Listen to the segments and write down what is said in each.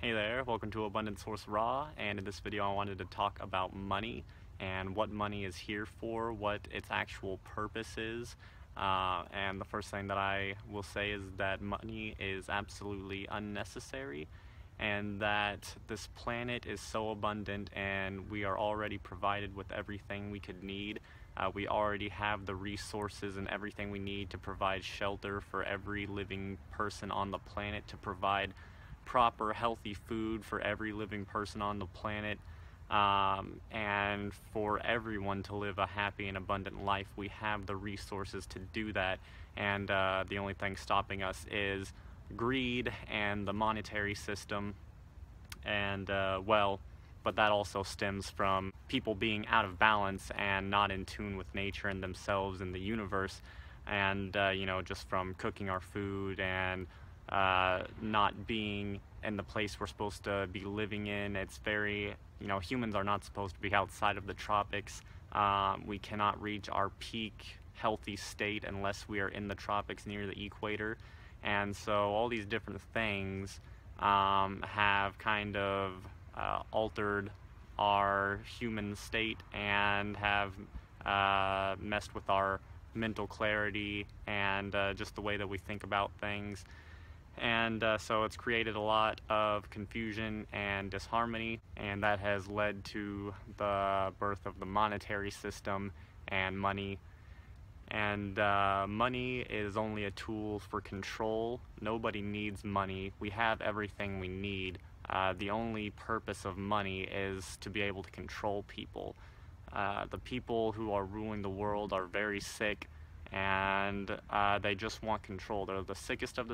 Hey there, welcome to Abundant Source Raw, and in this video I wanted to talk about money and what money is here for, what its actual purpose is. And the first thing that I will say is that money is absolutely unnecessary, and that this planet is so abundant and we are already provided with everything we could need. We already have the resources and everything we need to provide shelter for every living person on the planet, to provide proper healthy food for every living person on the planet, and for everyone to live a happy and abundant life. We have the resources to do that, and the only thing stopping us is greed and the monetary system. And but that also stems from people being out of balance and not in tune with nature and themselves and the universe, and just from cooking our food and not being in the place we're supposed to be living in. It's very, humans are not supposed to be outside of the tropics. We cannot reach our peak healthy state unless we are in the tropics near the equator. And so all these different things have kind of altered our human state and have messed with our mental clarity and just the way that we think about things. And so it's created a lot of confusion and disharmony, and that has led to the birth of the monetary system and money. And money is only a tool for control. Nobody needs money. We have everything we need. The only purpose of money is to be able to control people. The people who are ruling the world are very sick, and they just want control. They're the sickest of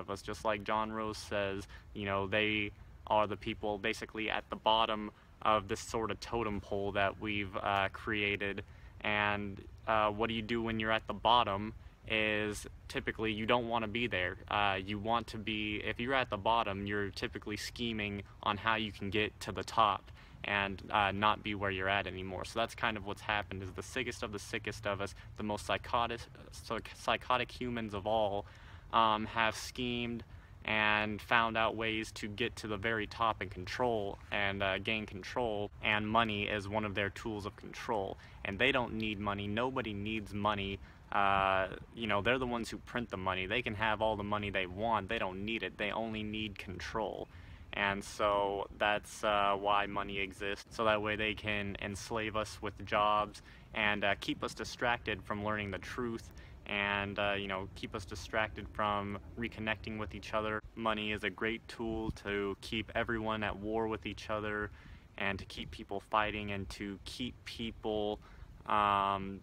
us. Just like John Rose says, they are the people basically at the bottom of this sort of totem pole that we've created. And what do you do when you're at the bottom is typically you don't want to be there. You want to be, if you're at the bottom, you're typically scheming on how you can get to the top and not be where you're at anymore. So that's kind of what's happened, is the sickest of us, the most psychotic humans of all, have schemed and found out ways to get to the very top and control and gain control, and money is one of their tools of control. And they don't need money. Nobody needs money. They're the ones who print the money. They can have all the money they want. They don't need it. They only need control. And so that's why money exists, so that way they can enslave us with jobs and keep us distracted from learning the truth, and keep us distracted from reconnecting with each other. Money is a great tool to keep everyone at war with each other, and to keep people fighting, and to keep people kind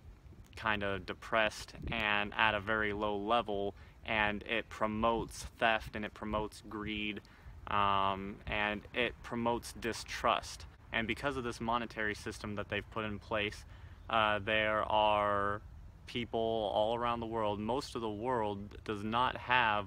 of depressed and at a very low level. And it promotes theft, and it promotes greed, and it promotes distrust. And because of this monetary system that they've put in place, there are people all around the world. Most of the world does not have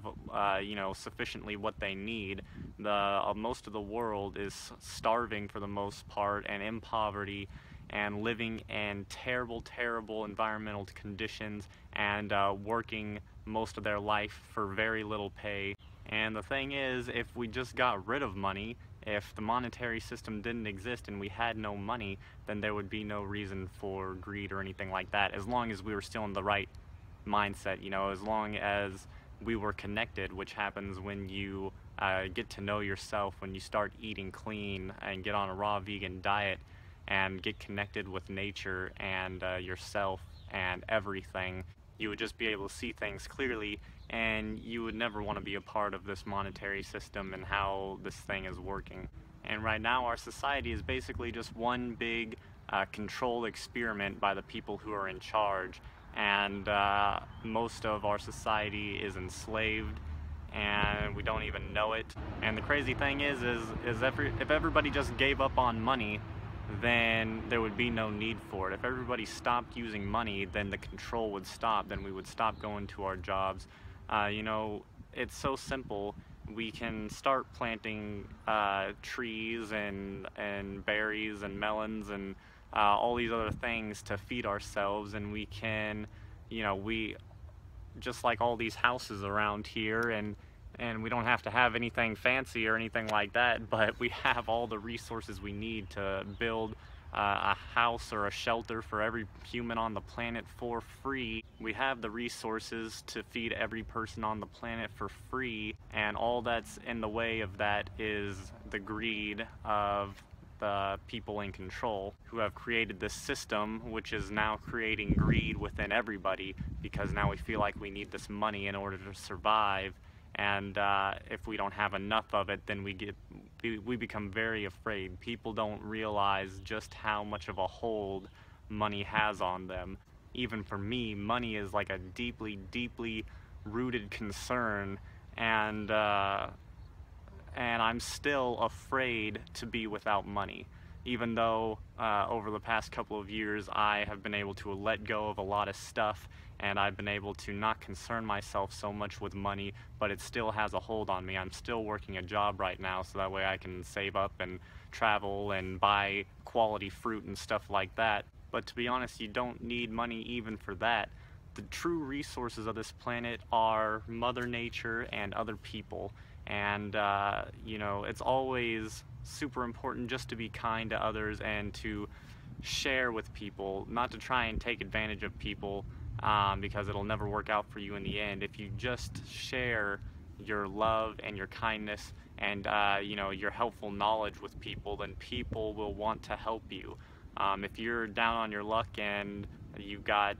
sufficiently what they need. Most of the world is starving for the most part, and in poverty, and living in terrible environmental conditions, and working most of their life for very little pay. And the thing is, if we just got rid of money, if the monetary system didn't exist and we had no money, then there would be no reason for greed or anything like that, as long as we were still in the right mindset, as long as we were connected, which happens when you get to know yourself, when you start eating clean and get on a raw vegan diet and get connected with nature and yourself and everything. You would just be able to see things clearly, and you would never want to be a part of this monetary system and how this thing is working. And right now our society is basically just one big controlled experiment by the people who are in charge, and most of our society is enslaved, and we don't even know it. And the crazy thing is if everybody just gave up on money, then there would be no need for it. If everybody stopped using money, then the control would stop, then we would stop going to our jobs. It's so simple. We can start planting trees and berries and melons and all these other things to feed ourselves, and we can, we just like all these houses around here, and and we don't have to have anything fancy or anything like that, but we have all the resources we need to build a house or a shelter for every human on the planet for free. We have the resources to feed every person on the planet for free, and all that's in the way of that is the greed of the people in control who have created this system, which is now creating greed within everybody, because now we feel like we need this money in order to survive. And if we don't have enough of it, then we become very afraid. People don't realize just how much of a hold money has on them. Even for me, money is like a deeply, deeply rooted concern, and I'm still afraid to be without money. Even though over the past couple of years I have been able to let go of a lot of stuff, and I've been able to not concern myself so much with money, but it still has a hold on me. I'm still working a job right now so that way I can save up and travel and buy quality fruit and stuff like that. But to be honest, you don't need money even for that. The true resources of this planet are Mother Nature and other people. And you know, it's always super important just to be kind to others and to share with people, not to try and take advantage of people, because it'll never work out for you in the end. If you just share your love and your kindness and you know, your helpful knowledge with people, then people will want to help you. If you're down on your luck and you've got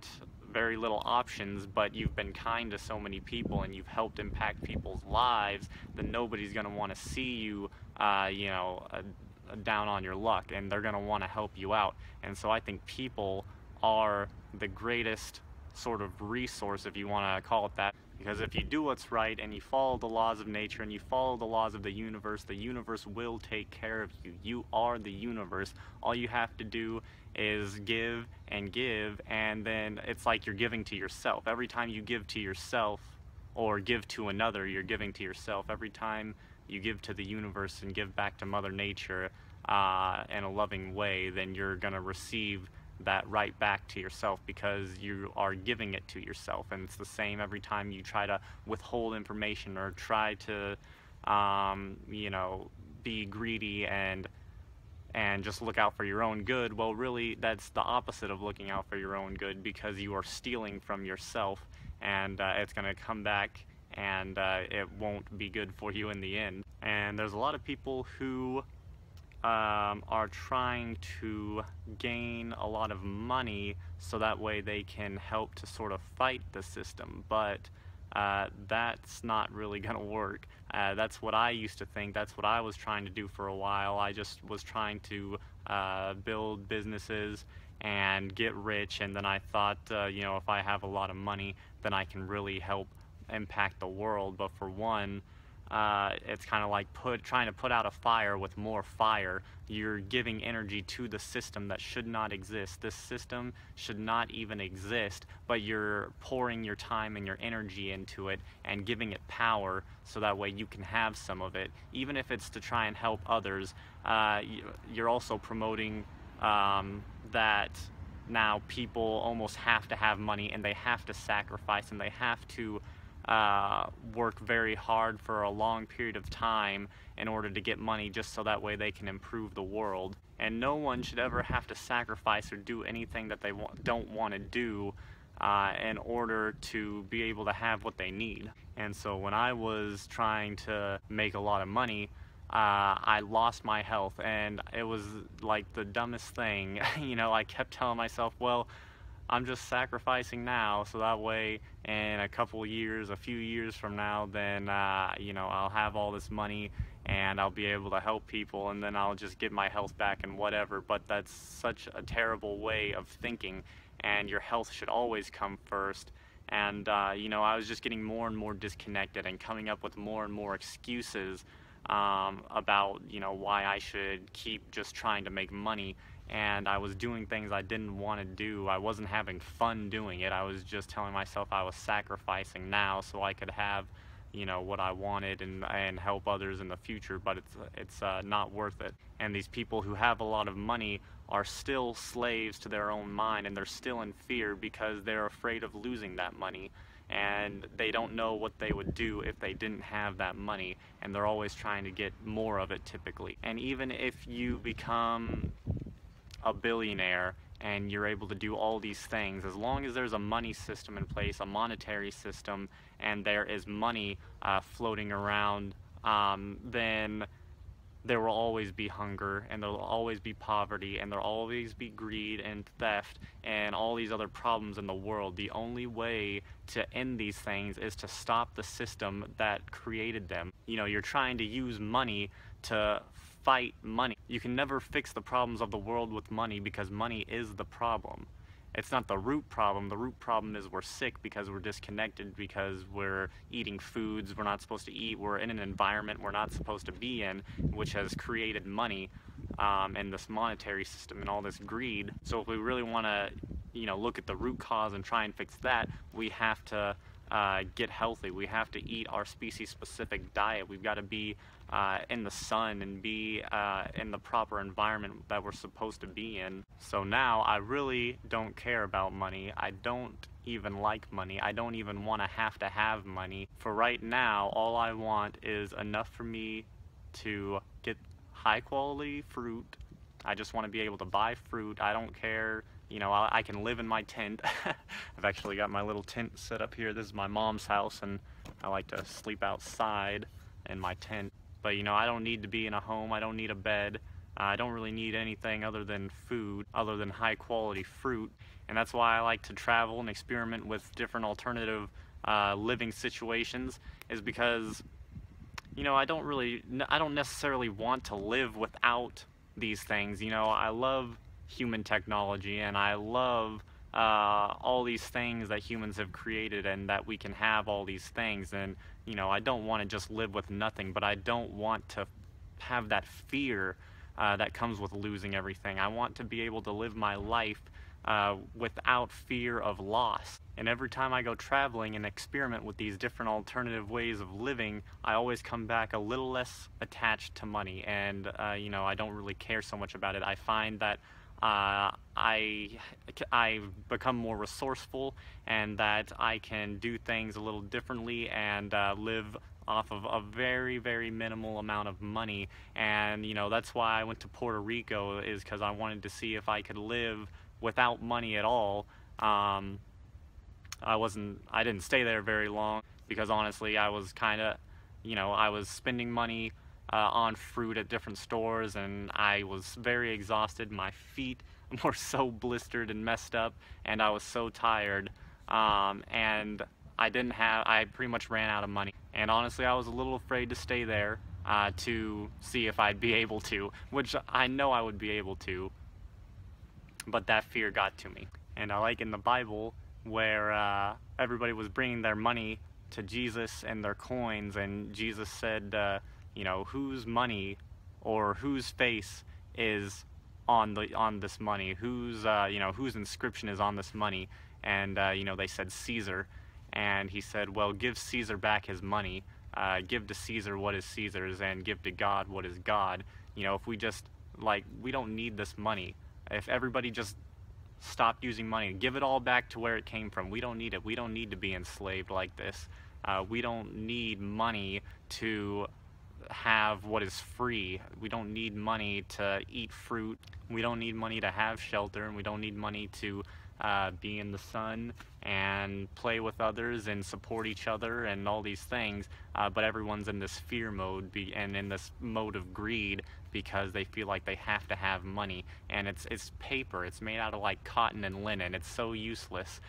very little options, but you've been kind to so many people and you've helped impact people's lives, then nobody's going to want to see you, you know, down on your luck, and they're going to want to help you out. And so I think people are the greatest sort of resource, if you want to call it that, because if you do what's right and you follow the laws of nature and you follow the laws of the universe will take care of you. You are the universe. All you have to do is give, and then it's like you're giving to yourself. Every time you give to yourself or give to another, you're giving to yourself. Every time you give to the universe and give back to Mother Nature in a loving way, then you're gonna receive that right back to yourself, because you are giving it to yourself. And it's the same every time you try to withhold information or try to you know, be greedy and just look out for your own good. Well, really, that's the opposite of looking out for your own good, because you are stealing from yourself, and it's going to come back, and it won't be good for you in the end. And there's a lot of people who are trying to gain a lot of money so that way they can help to sort of fight the system, but that's not really gonna work. That's what I used to think. That's what I was trying to do for a while. I just was trying to build businesses and get rich, and then I thought, you know, if I have a lot of money, then I can really help impact the world. But for one, it's kind of like trying to put out a fire with more fire. You're giving energy to the system that should not exist. This system should not even exist, but you're pouring your time and your energy into it and giving it power so that way you can have some of it. Even if it's to try and help others, you're also promoting that now people almost have to have money, and they have to sacrifice, and they have to work very hard for a long period of time in order to get money, just so that way they can improve the world. And no one should ever have to sacrifice or do anything that they don't want to do in order to be able to have what they need. And so when I was trying to make a lot of money, I lost my health, and it was like the dumbest thing. You know, I kept telling myself, well, I'm just sacrificing now, so that way in a couple years, a few years from now, then you know, I'll have all this money and I'll be able to help people, and then I'll just get my health back and whatever. But that's such a terrible way of thinking, and your health should always come first. And you know, I was just getting more and more disconnected and coming up with more and more excuses about, you know, why I should keep just trying to make money. And I was doing things I didn't want to do. I wasn't having fun doing it. I was just telling myself I was sacrificing now so I could have, you know, what I wanted and help others in the future, but it's not worth it. And these people who have a lot of money are still slaves to their own mind, and they're still in fear because they're afraid of losing that money. and they don't know what they would do if they didn't have that money, and they're always trying to get more of it typically. And even if you become a billionaire and you're able to do all these things, as long as there's a money system in place, a monetary system, and there is money floating around, then there will always be hunger, and there will always be poverty, and there will always be greed and theft and all these other problems in the world. The only way to end these things is to stop the system that created them. You know, you're trying to use money to fight money. You can never fix the problems of the world with money, because money is the problem. It's not the root problem. The root problem is we're sick because we're disconnected, because we're eating foods we're not supposed to eat. We're in an environment we're not supposed to be in, which has created money and this monetary system and all this greed. So if we really want to, you know, look at the root cause and try and fix that, we have to get healthy. We have to eat our species-specific diet. We've got to be in the sun and be in the proper environment that we're supposed to be in. So now I really don't care about money. I don't even like money. I don't even want to have money. For right now, all I want is enough for me to get high quality fruit. I just want to be able to buy fruit. I don't care. You know, I can live in my tent. I've actually got my little tent set up here. This is my mom's house, and I like to sleep outside in my tent. But, you know, I don't need to be in a home. I don't need a bed. I don't really need anything other than food, other than high quality fruit. And that's why I like to travel and experiment with different alternative living situations, is because, you know, I don't necessarily want to live without these things. You know, I love human technology, and I love all these things that humans have created, and that we can have all these things. And, you know, I don't want to just live with nothing, but I don't want to have that fear that comes with losing everything. I want to be able to live my life without fear of loss. And every time I go traveling and experiment with these different alternative ways of living, I always come back a little less attached to money, and you know, I don't really care so much about it. I find that I've become more resourceful, and that I can do things a little differently and live off of a very, very minimal amount of money. And, you know, that's why I went to Puerto Rico, is because I wanted to see if I could live without money at all. I didn't stay there very long, because honestly I was kind of, you know, I was spending money on fruit at different stores, and I was very exhausted. My feet were so blistered and messed up, and I was so tired, and I pretty much ran out of money. And honestly, I was a little afraid to stay there to see if I'd be able to, which I know I would be able to, but that fear got to me. And I like in the Bible where everybody was bringing their money to Jesus and their coins, and Jesus said, you know, whose money or whose face is on this money? Whose you know, whose inscription is on this money? And you know, they said Caesar, and he said, well, give Caesar back his money. Give to Caesar what is Caesar's, and give to God what is God. You know, if we just, like, we don't need this money. If everybody just stopped using money, give it all back to where it came from. We don't need it. We don't need to be enslaved like this. We don't need money to have what is free. We don't need money to eat fruit. We don't need money to have shelter, and we don't need money to be in the sun and play with others and support each other and all these things, but everyone's in this fear mode and in this mode of greed, because they feel like they have to have money. And it's paper. It's made out of like cotton and linen. It's so useless,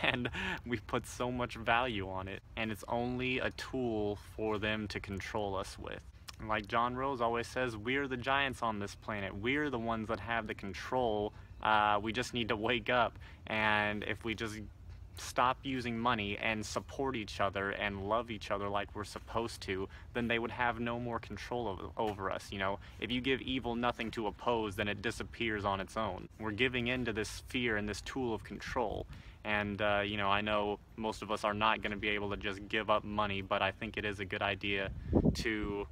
and we put so much value on it, and it's only a tool for them to control us with. And like John Rose always says, we're the giants on this planet. We're the ones that have the control. We just need to wake up, and if we just stop using money and support each other and love each other like we're supposed to, then they would have no more control over us. You know, if you give evil nothing to oppose, then it disappears on its own. We're giving in to this fear and this tool of control. And you know, I know most of us are not going to be able to just give up money, but I think it is a good idea to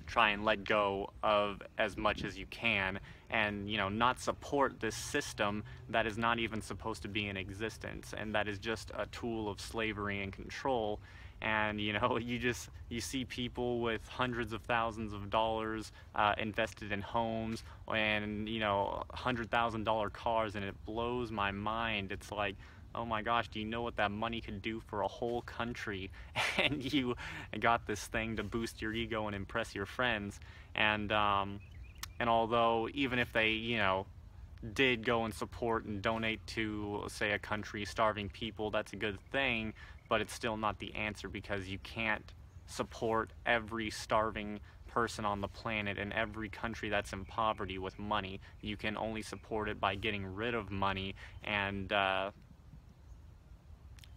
try and let go of as much as you can, and not support this system that is not even supposed to be in existence, and that is just a tool of slavery and control. And you see people with hundreds of thousands of dollars invested in homes and $100,000 cars, and it blows my mind. It's like, oh my gosh, do you know what that money could do for a whole country? And you got this thing to boost your ego and impress your friends. And although even if they did go and support and donate to, say, a country starving people, that's a good thing, but it's still not the answer, because you can't support every starving person on the planet and every country that's in poverty with money. You can only support it by getting rid of money and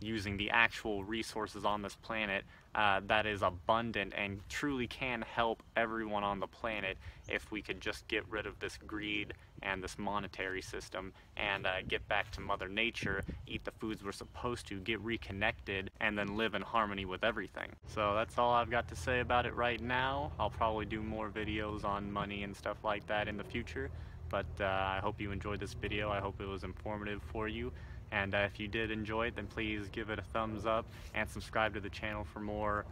using the actual resources on this planet that is abundant and truly can help everyone on the planet, if we could just get rid of this greed and this monetary system and get back to Mother Nature, eat the foods we're supposed to, get reconnected, and then live in harmony with everything. So that's all I've got to say about it right now. I'll probably do more videos on money and stuff like that in the future, but I hope you enjoyed this video. I hope it was informative for you. And if you did enjoy it, then please give it a thumbs up and subscribe to the channel for more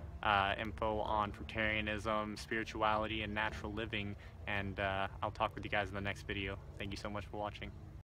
info on fruitarianism, spirituality, and natural living. And I'll talk with you guys in the next video. Thank you so much for watching.